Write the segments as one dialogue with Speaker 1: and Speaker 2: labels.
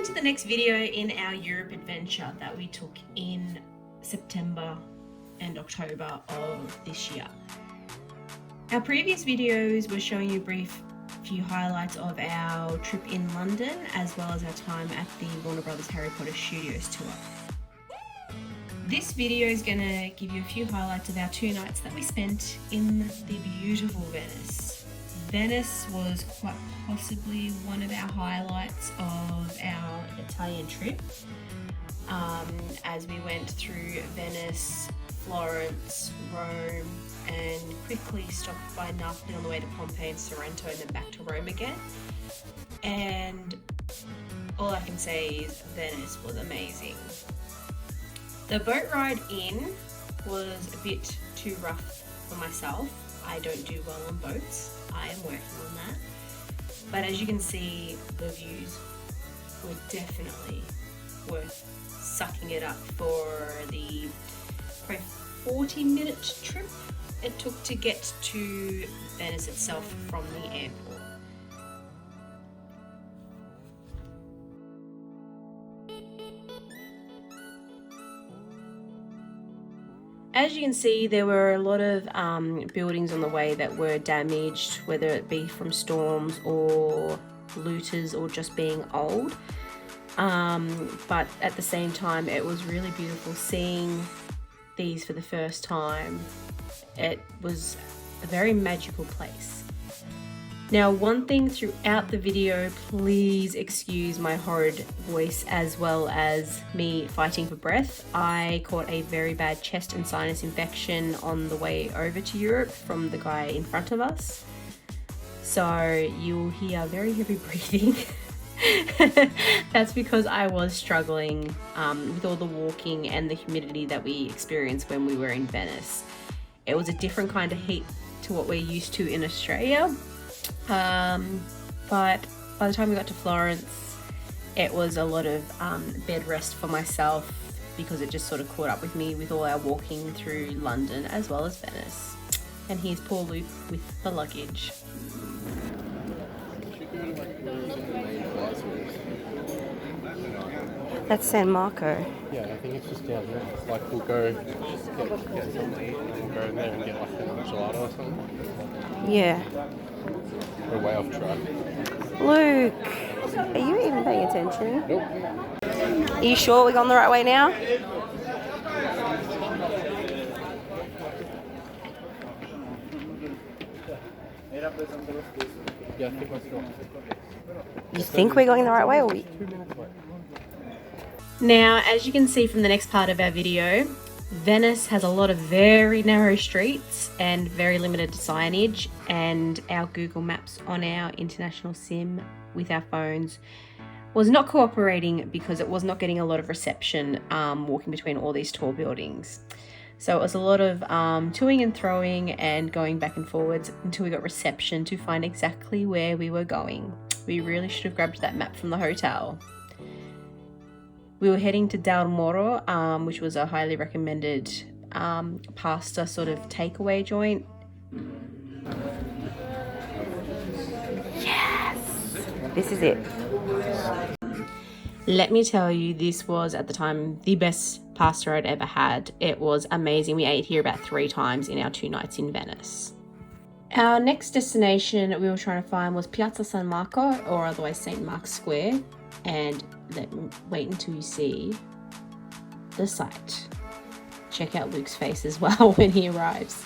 Speaker 1: to the next video in our Europe adventure that we took in September and October of this year. Our previous videos were showing you a brief few highlights of our trip in London, as well as our time at the Warner Brothers Harry Potter Studios tour. This video is going to give you a few highlights of our 2 nights that we spent in the beautiful Venice. Venice was quite possibly one of our highlights of our Italian trip, as we went through Venice, Florence, Rome, and quickly stopped by Napoli on the way to Pompeii and Sorrento, and then back to Rome again. And all I can say is Venice was amazing. The boat ride in was a bit too rough for myself. I don't do well on boats. I am working on that. But as you can see, the views were definitely worth sucking it up for the 40-minute trip it took to get to Venice itself from the airport. As you can see, there were a lot of buildings on the way that were damaged, whether it be from storms or looters or just being old. But at the same time, it was really beautiful seeing these for the first time. It was a very magical place. Now, one thing throughout the video, please excuse my horrid voice as well as me fighting for breath. I caught a very bad chest and sinus infection on the way over to Europe from the guy in front of us. So you'll hear very heavy breathing. That's because I was struggling with all the walking and the humidity that we experienced when we were in Venice. It was a different kind of heat to what we're used to in Australia. But by the time we got to Florence, it was a lot of bed rest for myself, because it just sort of caught up with me with all our walking through London as well as Venice. And here's poor Luke with the luggage. That's San Marco.
Speaker 2: Yeah, I think it's just down there. Like, we'll go get something to eat, and then we'll go in there and get like a gelato or something.
Speaker 1: Yeah.
Speaker 2: We're way off track.
Speaker 1: Luke, are you even paying attention?
Speaker 2: Nope.
Speaker 1: Are you sure we're going the right way now?
Speaker 2: Yeah, I think let's go.
Speaker 1: You think we're going the right way, or we?
Speaker 2: 2 minutes late.
Speaker 1: Now, as you can see from the next part of our video, Venice has a lot of very narrow streets and very limited signage, and our Google Maps on our international SIM with our phones was not cooperating because it was not getting a lot of reception walking between all these tall buildings. So it was a lot of toing and throwing and going back and forwards until we got reception to find exactly where we were going. We really should have grabbed that map from the hotel. We were heading to del Moro, which was a highly recommended pasta sort of takeaway joint. Yes! This is it. Let me tell you, this was at the time the best pasta I'd ever had. It was amazing. We ate here about 3 times in our 2 nights in Venice. Our next destination we were trying to find was Piazza San Marco, or otherwise St. Mark's Square. And wait until you see the site. Check out Luke's face as well when he arrives.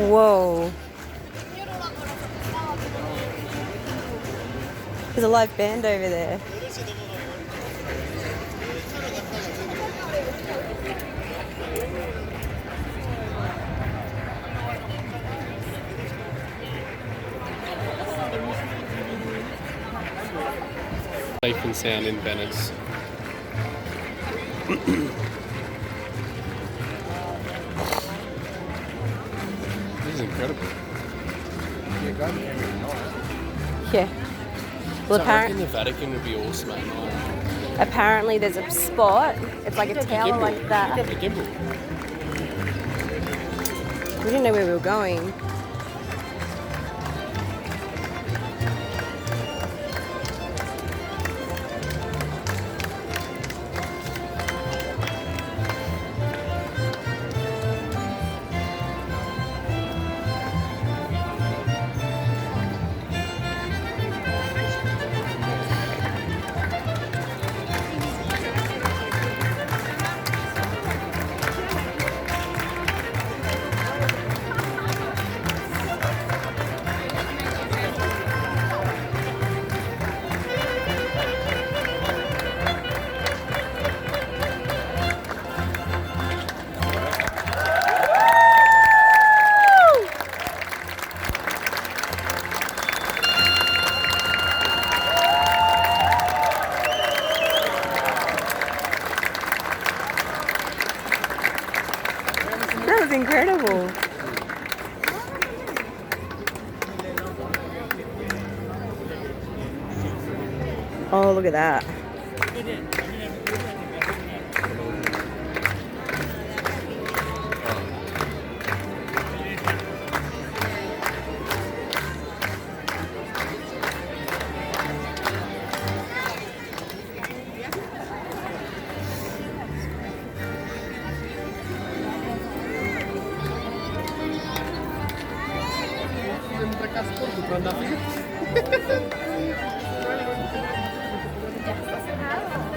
Speaker 1: Whoa. There's a live band over there.
Speaker 2: Safe and sound in Venice. incredible. Yeah, go to the camera tonight.
Speaker 3: Yeah. Well,
Speaker 2: So I reckon the Vatican would be awesome at night.
Speaker 3: apparently there's a spot. It's like a tower
Speaker 2: Gimbal.
Speaker 3: like that.
Speaker 2: You got the gimbal.
Speaker 3: We didn't know where we were going. That was incredible. Oh, look at that.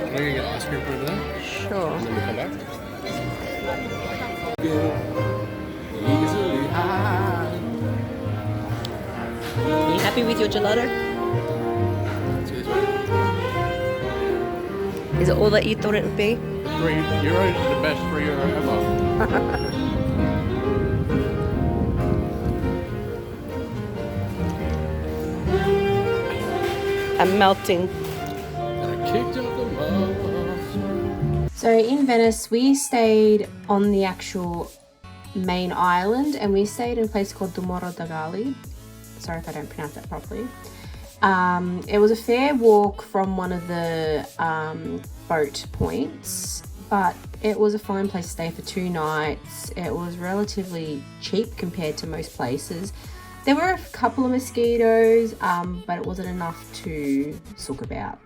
Speaker 2: We're gonna get ice cream over there,
Speaker 3: Sure.
Speaker 2: and then we'll come back.
Speaker 3: Are you happy with your gelato? Is it all that you thought it would be?
Speaker 2: €3 is the best €3 ever.
Speaker 3: I'm melting.
Speaker 2: And I kicked up the moss.
Speaker 1: So in Venice, we stayed on the actual main island, and we stayed in a place called the Moro Sorry if I don't pronounce that properly. It was a fair walk from one of the boat points, but it was a fine place to stay for 2 nights. It was relatively cheap compared to most places. There were a couple of mosquitoes, but it wasn't enough to sook about.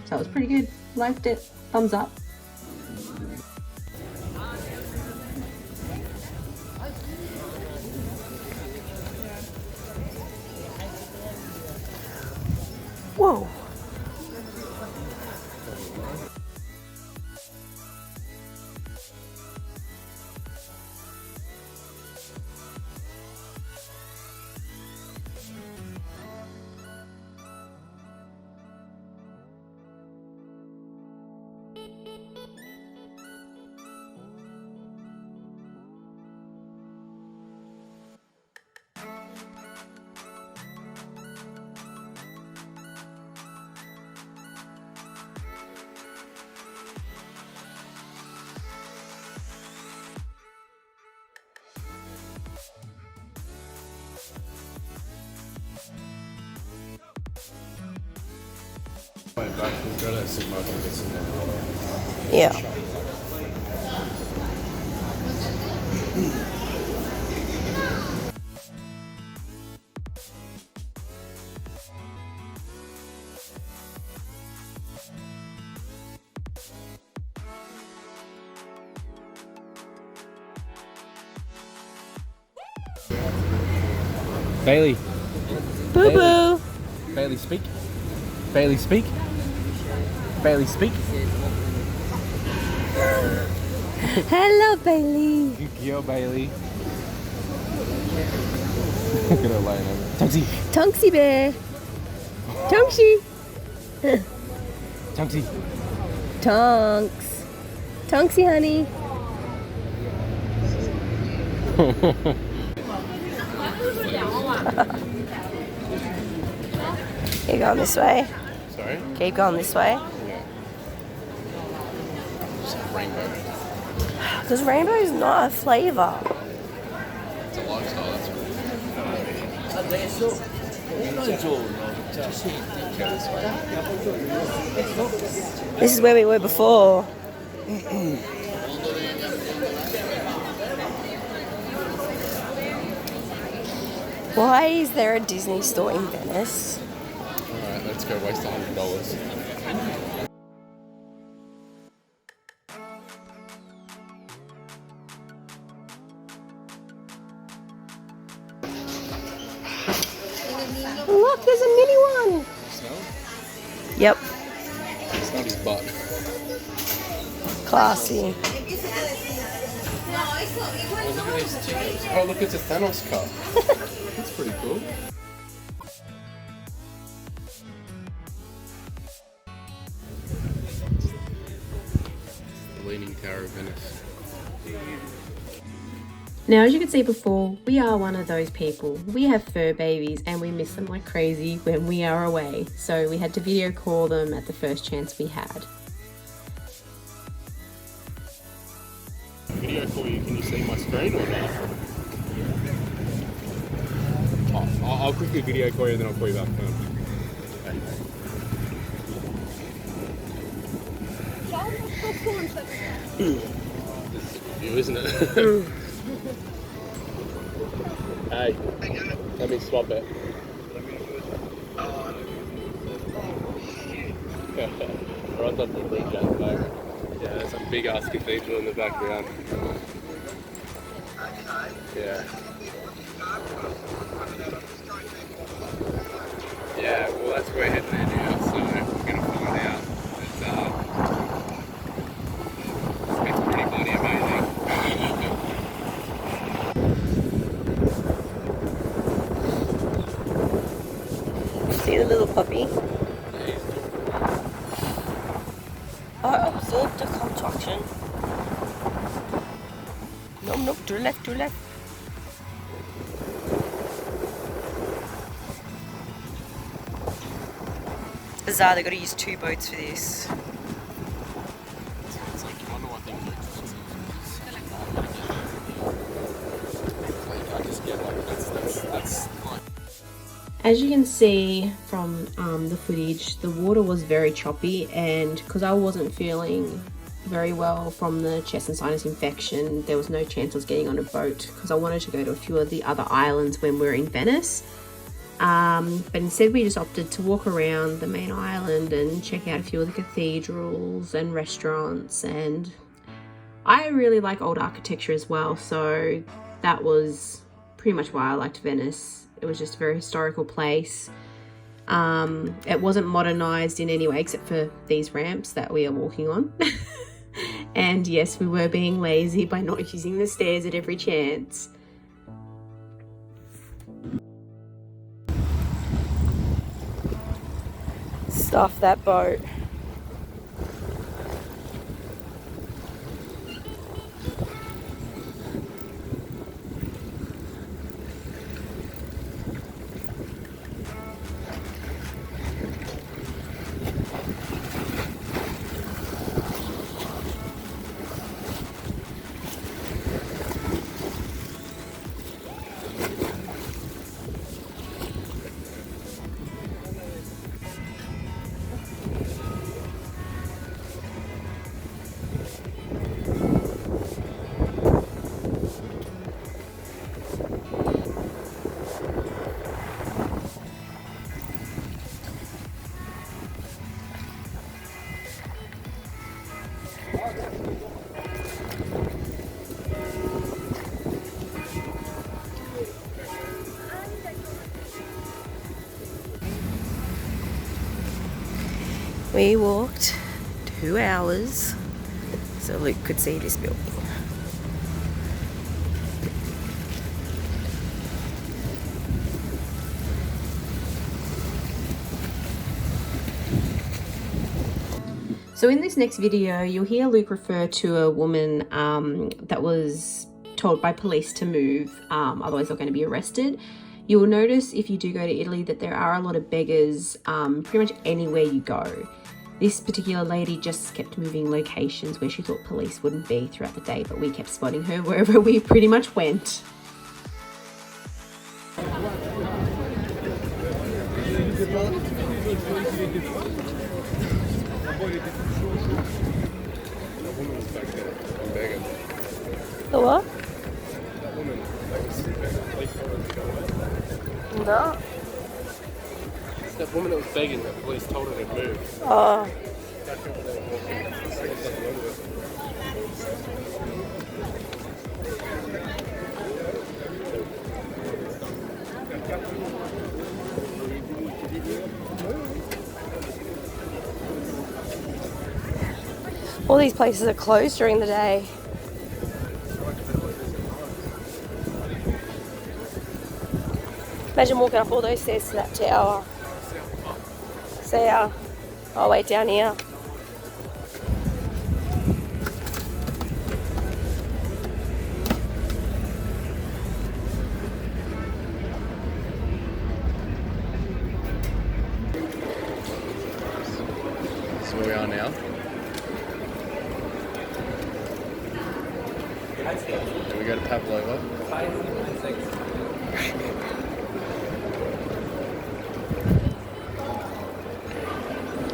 Speaker 1: So it was pretty good. Liked it. Thumbs up.
Speaker 3: Whoa.
Speaker 2: Went back and go to San Marco and get some more.
Speaker 3: Yeah.
Speaker 2: Bailey.
Speaker 3: Boo boo.
Speaker 2: Bailey, speak. Bailey, speak. Bailey, speak.
Speaker 3: Hello, Bailey.
Speaker 2: Good girl, Bailey. Look at her lying over. Tonksy.
Speaker 3: Tonksy bear. Tonksy.
Speaker 2: Tonksy.
Speaker 3: Tonks. Tonksy, honey. Keep going this way.
Speaker 2: Sorry?
Speaker 3: Keep going this way.
Speaker 2: Yeah. Just a rainbow.
Speaker 3: Because rainbow is not a flavour.
Speaker 2: It's a lifestyle, that's what it is.
Speaker 3: This is where we were before. Why is there a Disney store in Venice?
Speaker 2: Alright, let's go waste $100.
Speaker 3: Look, there's a mini one.
Speaker 2: Smell?
Speaker 3: Yep,
Speaker 2: It's not his butt.
Speaker 3: classy.
Speaker 2: Oh, look at these chickens. Oh, look, it's a Thanos cup. That's pretty cool. The Leaning Tower of Venice.
Speaker 1: Now, as you could see before, we are one of those people. We have fur babies and we miss them like crazy when we are away. So we had to video call them at the first chance we had.
Speaker 2: Video call you, can you see my screen or not? Oh, I'll quickly video call you and then I'll call you back. This is a view, isn't it? Hey, let me swap it. We're on top of the bridge at the moment. Yeah, there's some big ass cathedral in the background. Yeah. Yeah, well that's where we're heading there now, so we're gonna find out. It's pretty bloody amazing.
Speaker 3: See the little puppy? I observed the contraction. Nope, to the left, to the left. Bizarre, they got to use 2 boats for this.
Speaker 2: It's like, I wonder what things like, I just get like, that's like...
Speaker 1: As you can see from the footage, the water was very choppy, and because I wasn't feeling very well from the chest and sinus infection, there was no chance I was getting on a boat because I wanted to go to a few of the other islands when we were in Venice. But instead we just opted to walk around the main island and check out a few of the cathedrals and restaurants, and I really like old architecture as well, so that was pretty much why I liked Venice. It was just a very historical place. It wasn't modernized in any way except for these ramps that we are walking on. And yes, we were being lazy by not using the stairs at every chance.
Speaker 3: Stuff that boat. We walked 2 hours so Luke could see this building.
Speaker 1: So in this next video, you'll hear Luke refer to a woman that was told by police to move, otherwise they're going to be arrested. You will notice if you do go to Italy that there are a lot of beggars pretty much anywhere you go. This particular lady just kept moving locations where she thought police wouldn't be throughout the day, but we kept spotting her wherever we pretty much went.
Speaker 2: woman was back there begging.
Speaker 3: The what?
Speaker 2: That woman was begging. Police told her to go away.
Speaker 3: No.
Speaker 2: It's that woman that was begging that police told her to move.
Speaker 3: Oh.
Speaker 2: That people that were walking. There's nothing wrong with it.
Speaker 3: All these places are closed during the day. Imagine walking up all those stairs to that tower. See ya. Oh, wait, down here.
Speaker 2: That's where we are now. Then we go to Pavlova.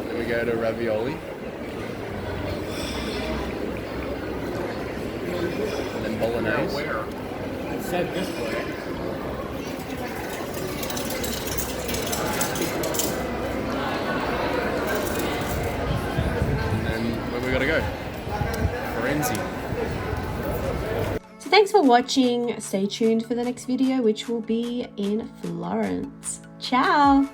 Speaker 2: Then we go to Ravioli. And then Bolognese.
Speaker 4: Where? It said this way.
Speaker 2: And then where we gotta go? Firenze.
Speaker 1: So thanks for watching. Stay tuned for the next video, which will be in Florence. Ciao!